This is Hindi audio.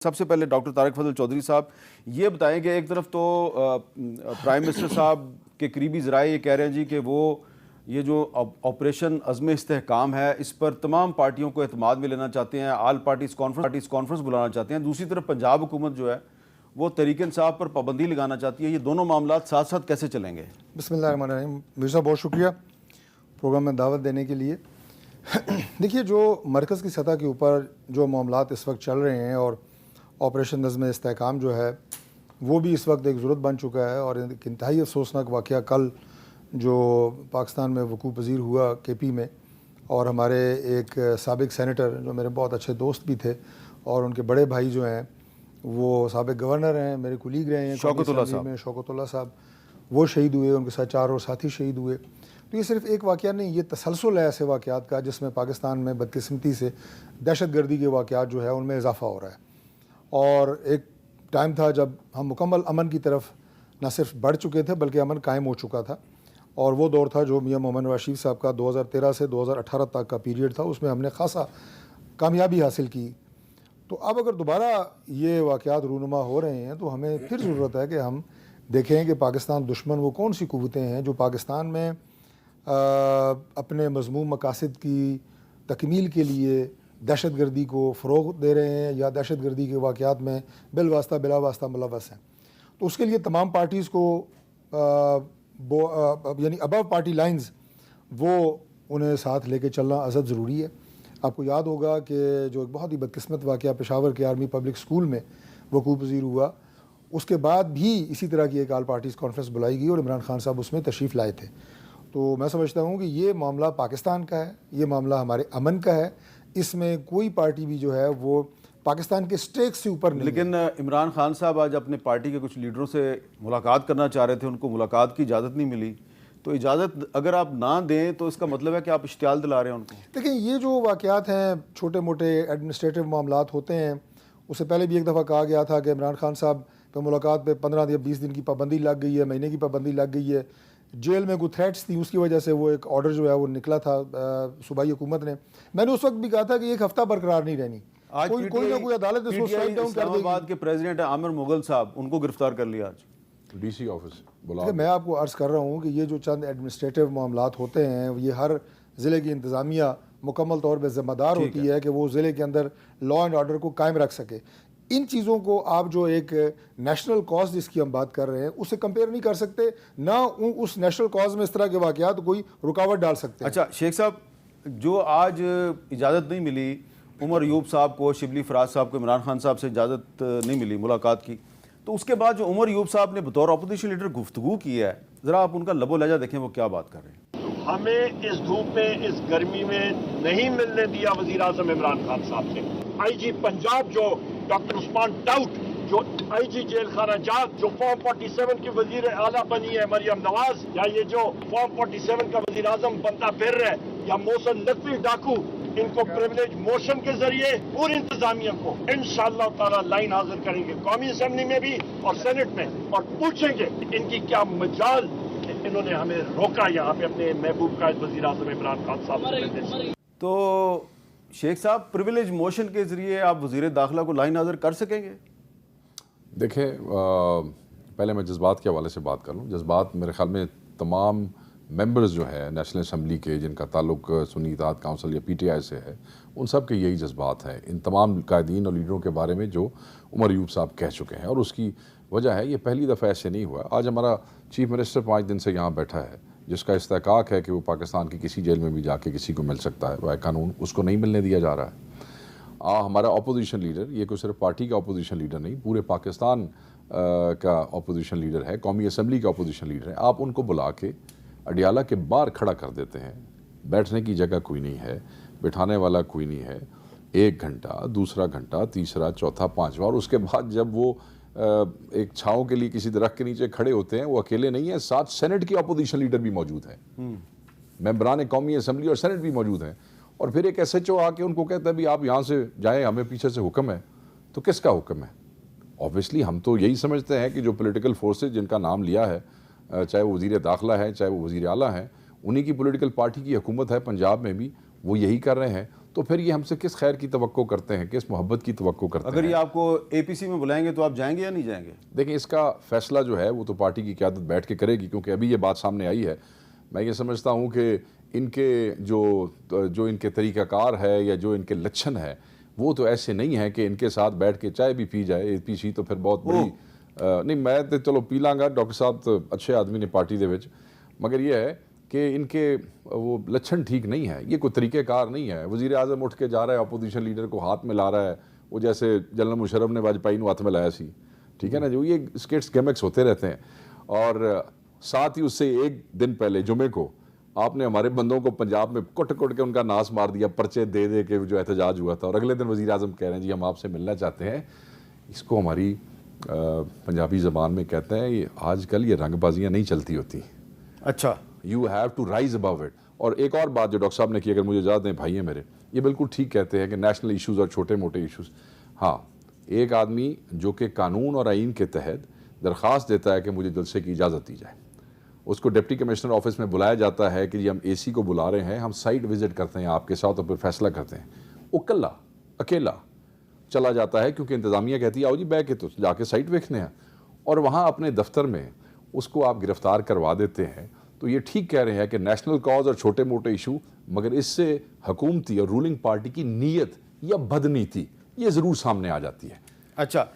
सबसे पहले डॉक्टर तारिक फजल चौधरी साहब ये बताएं कि एक तरफ तो प्राइम मिनिस्टर साहब के करीबी ज़राए ये कह रहे हैं जी कि वो ये जो ऑपरेशन अज़्म इस्तेहकाम है इस पर तमाम पार्टियों को एतमाद में लेना चाहते हैं, आल पार्टीज़ कॉन्फ्रेंस बुलाना चाहते हैं। दूसरी तरफ पंजाब हुकूमत जो है वो तहरीक इंसाफ पर पाबंदी लगाना चाहती है। ये दोनों मामला साथ साथ कैसे चलेंगे? बिस्मिल्लाहिर्रहमानिर्रहीम। मिर्ज़ा बहुत शुक्रिया प्रोग्राम में दावत देने के लिए। देखिए, जो मरकज़ की सतह के ऊपर जो मामलात इस वक्त चल रहे हैं और ऑपरेशन नज़्म इस्तेहकाम जो है वो भी इस वक्त एक ज़रूरत बन चुका है और एक इंतहाई अफसोसनाक वाक़या कल जो पाकिस्तान में वकूफ़ पज़ीर हुआ KP में, और हमारे एक साबिक़ सेनेटर जो मेरे बहुत अच्छे दोस्त भी थे और उनके बड़े भाई जो हैं वो साबिक़ गवर्नर हैं, मेरे कुलीग रहे हैं शौकतुल्लाह साहब, वो शहीद हुए। उनके साथ 4 और साथी शहीद हुए। तो ये सिर्फ़ एक वाक़या नहीं, ये तसलसल है ऐसे वाक़यात का जिसमें पाकिस्तान में बदकिस्मती से दहशतगर्दी के वाक़यात जो है उनमें इजाफ़ा हो रहा है। और एक टाइम था जब हम मुकम्मल अमन की तरफ न सिर्फ बढ़ चुके थे बल्कि अमन कायम हो चुका था, और वो दौर था जो मियां मोहम्मद नवाज शरीफ साहब का 2013 से 2018 तक का पीरियड था। उसमें हमने खासा कामयाबी हासिल की। तो अब अगर दोबारा ये वाक़यात रूनुमा हो रहे हैं तो हमें फिर ज़रूरत है कि हम देखें कि पाकिस्तान दुश्मन वो कौन सी कुव्वतें हैं जो पाकिस्तान में अपने मज़मूम मकासद की तकमील के लिए दहशतगर्दी को फ़रोग़ दे रहे हैं या दहशतगर्दी के वाक़यात में बिलवास्ता बिलावास्ता मुलव्वस हैं। तो उसके लिए तमाम पार्टीज़ को यानी अबव पार्टी लाइंस वो उन्हें साथ लेके चलना अज़द ज़रूरी है। आपको याद होगा कि जो एक बहुत ही बदकिस्मत वाक़या पेशावर के आर्मी पब्लिक स्कूल में वकूफ़ पज़ीर हुआ, उसके बाद भी इसी तरह की एक आल पार्टीज़ कॉन्फ्रेंस बुलाई गई और इमरान खान साहब उसमें तशरीफ़ लाए थे। तो मैं समझता हूँ कि ये मामला पाकिस्तान का है, ये मामला हमारे अमन का है। इसमें कोई पार्टी भी जो है वो पाकिस्तान के स्टेक्स से ऊपर नहीं। लेकिन इमरान खान साहब आज अपने पार्टी के कुछ लीडरों से मुलाकात करना चाह रहे थे, उनको मुलाकात की इजाज़त नहीं मिली। तो इजाज़त अगर आप ना दें तो इसका मतलब है कि आप इश्तियाल दिला रहे हैं उनको। देखिए, ये जो वाक़यात हैं छोटे मोटे एडमिनिस्ट्रेटिव मामलात होते हैं। उससे पहले भी एक दफ़ा कहा गया था कि इमरान खान साहब पर मुलाकात पर 15 या 20 दिन की पाबंदी लग गई है, महीने की पाबंदी लग गई है। जेल में कुछ थ्रेट्स थी, उसकी वजह से वो एक ऑर्डर जो है वो निकला था सूबाई हुकूमत ने। मैंने उस वक्त भी कहा था कि एक हफ्ता बरकरार नहीं रहनी, आज कोई ना कोई अदालत इसको स्ट्राइक डाउन कर देगी। के प्रेसिडेंट आमिर मुगल साहब, उनको गिरफ्तार कर लिया आज DC ऑफिस बुला। मैं आपको अर्ज़ कर रहा हूँ कि ये जो चंद एडमिनिस्ट्रेटिव मामलात होते हैं ये हर ज़िले की इंतज़ामिया मुकम्मल तौर पर ज़िम्मेदार होती है कि वो ज़िले के अंदर लॉ एंड ऑर्डर को कायम रख सके। इन चीज़ों को आप जो एक नेशनल कॉज जिसकी हम बात कर रहे हैं उससे कंपेयर नहीं कर सकते, ना उस नेशनल कॉज में इस तरह के वाक़यात कोई रुकावट डाल सकते हैं। अच्छा शेख साहब, जो आज इजाज़त नहीं मिली उमर अयूब साहब को, शिबली फराज साहब को, इमरान खान साहब से इजाज़त नहीं मिली मुलाकात की, तो उसके बाद जो उमर अयूब साहब ने बतौर अपोजिशन लीडर गुफ्तगू की है, ज़रा आप उनका लबो लहजा देखें वो क्या बात कर रहे हैं। हमें इस धूप में, इस गर्मी में नहीं मिलने दिया वज़ीर आज़म इमरान खान साहब से। IG पंजाब जो डॉक्टर उस्मान डाउट, जो IG जेल खाना जात, जो फॉर्म 47 की वजीर आला बनी है मरियम नवाज, या ये जो फॉर्म 47 का वजीर आजम बनता फिर रहा है, या मोहसिन नकवी डाकू, इनको प्रिविलेज मोशन के जरिए पूरी इंतजामिया को इंशाअल्लाह ताला लाइन हाजिर करेंगे कौमी असेंबली में भी और सेनेट में, और पूछेंगे इनकी क्या मजाल इन्होंने हमें रोका यहाँ पे अपने महबूब कायद वजीर आजम इमरान खान साहब। तो शेख साहब, प्रिविलेज मोशन के ज़रिए आप वज़ीर दाखिला को लाइन हाज़िर कर सकेंगे? देखें, पहले मैं जज्बात के हवाले से बात कर लूँ। जज्बात मेरे ख्याल में तमाम मेंबर्स जो है नेशनल असम्बली के जिनका ताल्लुक सुन्नी इत्तेहाद काउंसिल या PTI से है, उन सब के यही जज्बात हैं इन तमाम कायदीन और लीडरों के बारे में जो उमर अयूब साहब कह चुके हैं। और उसकी वजह है, ये पहली दफ़ा ऐसे नहीं हुआ। आज हमारा चीफ मिनिस्टर 5 दिन से यहाँ बैठा है जिसका इस्तेहकाक है कि वो पाकिस्तान की किसी जेल में भी जाके किसी को मिल सकता है वह कानून, उसको नहीं मिलने दिया जा रहा है। हमारा अपोजिशन लीडर, ये कोई सिर्फ पार्टी का अपोजिशन लीडर नहीं, पूरे पाकिस्तान का अपोजिशन लीडर है, कौमी असम्बली का अपोजिशन लीडर है। आप उनको बुला के अडियाला के बाहर खड़ा कर देते हैं। बैठने की जगह कोई नहीं है, बिठाने वाला कोई नहीं है। 1 घंटा, दूसरा घंटा, तीसरा, चौथा, पाँचवा, और उसके बाद जब वो एक छाँव के लिए किसी दरख्त के नीचे खड़े होते हैं, वो अकेले नहीं है, साथ सेनेट की अपोजिशन लीडर भी मौजूद है, मेंबरान कौमी असम्बली और सेनेट भी मौजूद हैं। और फिर एक SHO आके उनको कहता है भी आप यहाँ से जाएँ, हमें पीछे से हुक्म है। तो किसका हुक्म है? ऑब्वियसली हम तो यही समझते हैं कि जो पॉलिटिकल फोर्सेज जिनका नाम लिया है, चाहे वो वज़ीर दाखिला है, चाहे वो वज़ीर आला हैं, उन्हीं की पॉलिटिकल पार्टी की हुकूमत है पंजाब में भी, वो यही कर रहे हैं। तो फिर ये हमसे किस खैर की तवक्को करते हैं, किस मोहब्बत की तवक्को करते हैं। अगर ये आपको एपीसी में बुलाएंगे तो आप जाएंगे या नहीं जाएंगे? देखिए, इसका फैसला जो है वो तो पार्टी की क़यादत बैठ के करेगी, क्योंकि अभी ये बात सामने आई है। मैं ये समझता हूँ कि इनके जो इनके तरीक़ाकार है या जो इनके लक्षण है वो तो ऐसे नहीं है कि इनके साथ बैठ के चाय भी पी जाए एपीसी तो फिर बहुत बड़ी नहीं, मैं तो चलो पी लाँगा, डॉक्टर साहब तो अच्छे आदमी ने पार्टी दे विच, मगर ये है कि इनके वो लक्षण ठीक नहीं है, ये कोई तरीक़ेकार नहीं है। वज़ीर आज़म उठ के जा रहा है, अपोजिशन लीडर को हाथ में ला रहा है, वो जैसे जनरल मुशर्रफ ने वाजपेयी को हाथ में लाया सी, ठीक है ना, जो ये स्किट्स गिमिक्स होते रहते हैं। और साथ ही उससे एक दिन पहले जुमे को आपने हमारे बंदों को पंजाब में कुट कुट के उनका नाश मार दिया, पर्चे दे दे के जो एहतजाज हुआ था, और अगले दिन वज़ीर आज़म कह रहे हैं जी हम आपसे मिलना चाहते हैं। इसको हमारी पंजाबी ज़बान में कहते हैं ये आजकल ये रंगबाजियाँ नहीं चलती होती। अच्छा, you have to rise above it. और एक और बात जो डॉक्टर साहब ने की, अगर मुझे इजाज़त दें भाई हैं मेरे, ये बिल्कुल ठीक कहते हैं कि नेशनल इश्यूज़ और छोटे मोटे इश्यूज़, हाँ, एक आदमी जो कि कानून और आइन के तहत दरख्वास्त देता है कि मुझे जलसे की इजाज़त दी जाए, उसको डिप्टी कमिश्नर ऑफिस में बुलाया जाता है कि जी हम एसी को बुला रहे हैं, हम साइट विजिट करते हैं आपके साथ और फिर फैसला करते हैं। वो कल्ला अकेला चला जाता है, क्योंकि इंतज़ामिया कहती है आओ जी बैठ के तो जाके साइट देखने हैं, और वहाँ अपने दफ्तर में उसको आप गिरफ्तार करवा देते हैं। तो ये ठीक कह रहे हैं कि नेशनल कॉज और छोटे मोटे इशू, मगर इससे हुकूमती और रूलिंग पार्टी की नीयत या बदनीति ये ज़रूर सामने आ जाती है। अच्छा,